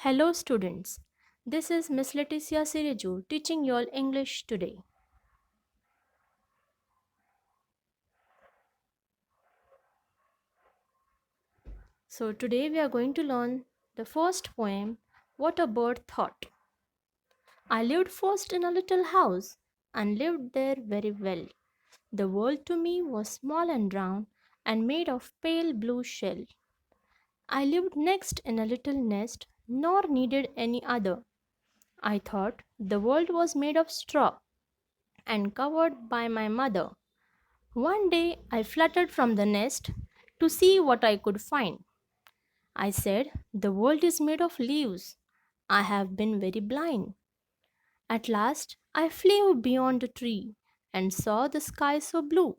Hello students, this is Miss Leticia Sireju teaching you all English today. So today we are going to learn the first poem, What a Bird Thought. I lived first in a little house and lived there very well. The world to me was small and round and made of pale blue shell. I lived next in a little nest nor needed any other. I thought the world was made of straw and covered by my mother. One day I fluttered from the nest to see what I could find. I said, the world is made of leaves. I have been very blind. At last I flew beyond the tree and saw the sky so blue.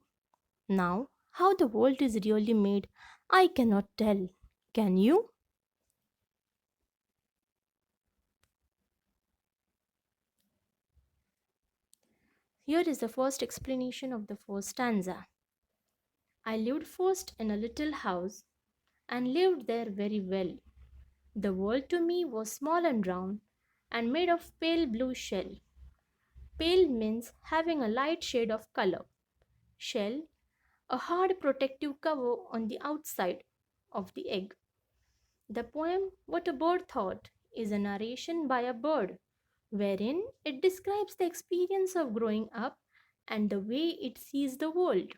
Now, how the world is really made, I cannot tell. Can you? Here is the first explanation of the first stanza. I lived first in a little house and lived there very well. The world to me was small and round and made of pale blue shell. Pale means having a light shade of color. Shell, a hard protective cover on the outside of the egg. The poem What a Bird Thought is a narration by a bird wherein it describes the experience of growing up and the way it sees the world.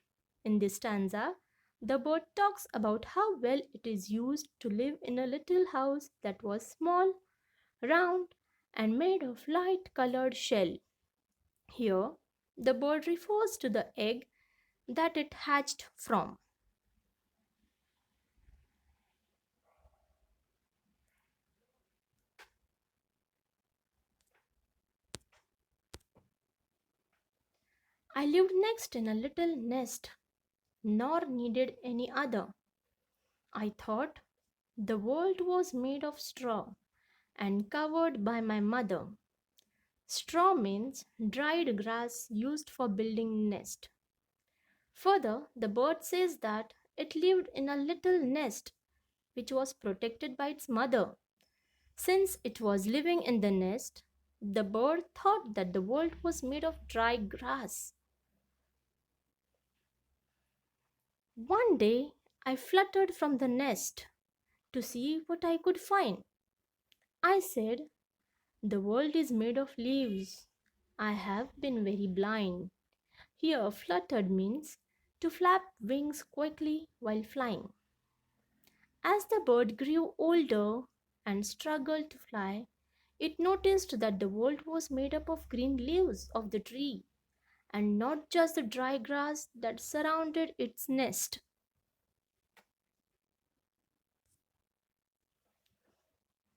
In this stanza, the bird talks about how well it is used to live in a little house that was small, round, and made of light colored shell. Here, the bird refers to the egg that it hatched from. I lived next in a little nest, nor needed any other. I thought the world was made of straw and covered by my mother. Straw means dried grass used for building nest. Further, the bird says that it lived in a little nest which was protected by its mother. Since it was living in the nest, the bird thought that the world was made of dry grass. One day I fluttered from the nest to see what I could find. I said, the world is made of leaves. I have been very blind. Here, fluttered means to flap wings quickly while flying. As the bird grew older and struggled to fly, it noticed that the world was made up of green leaves of the tree and not just the dry grass that surrounded its nest.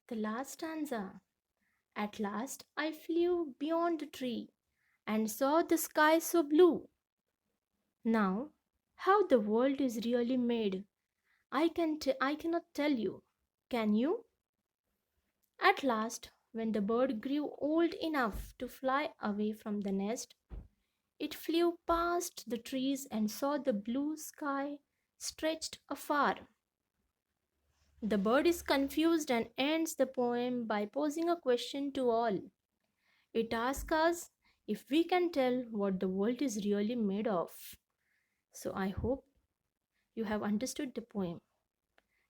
The last stanza. At last I flew beyond the tree and saw the sky so blue. Now, how the world is really made, I cannot tell you. Can you? At last, when the bird grew old enough to fly away from the nest, it flew past the trees and saw the blue sky stretched afar. The bird is confused and ends the poem by posing a question to all. It asks us if we can tell what the world is really made of. So I hope you have understood the poem.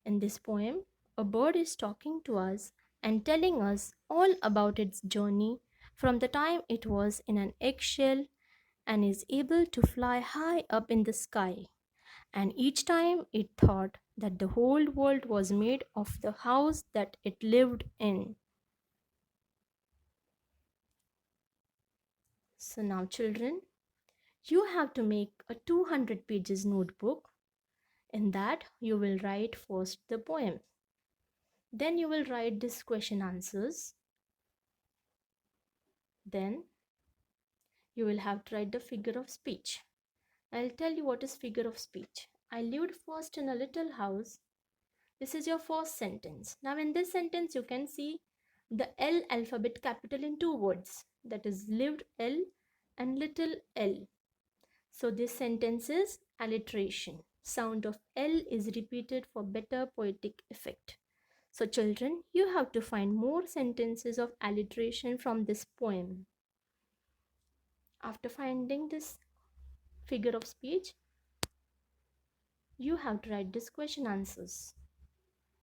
In this poem, a bird is talking to us and telling us all about its journey from the time it was in an eggshell and is able to fly high up in the sky. And each time it thought that the whole world was made of the house that it lived in. So now, children, you have to make a 200 pages notebook. In that, you will write first the poem. Then you will write this question answers. Then you will have to write the figure of speech. I'll tell you what is figure of speech. I lived first in a little house. This is your first sentence. Now in this sentence you can see the L alphabet capital in two words. That is lived L and little l. So this sentence is alliteration. Sound of L is repeated for better poetic effect. So, children, you have to find more sentences of alliteration from this poem. After finding this figure of speech, you have to write this question answers.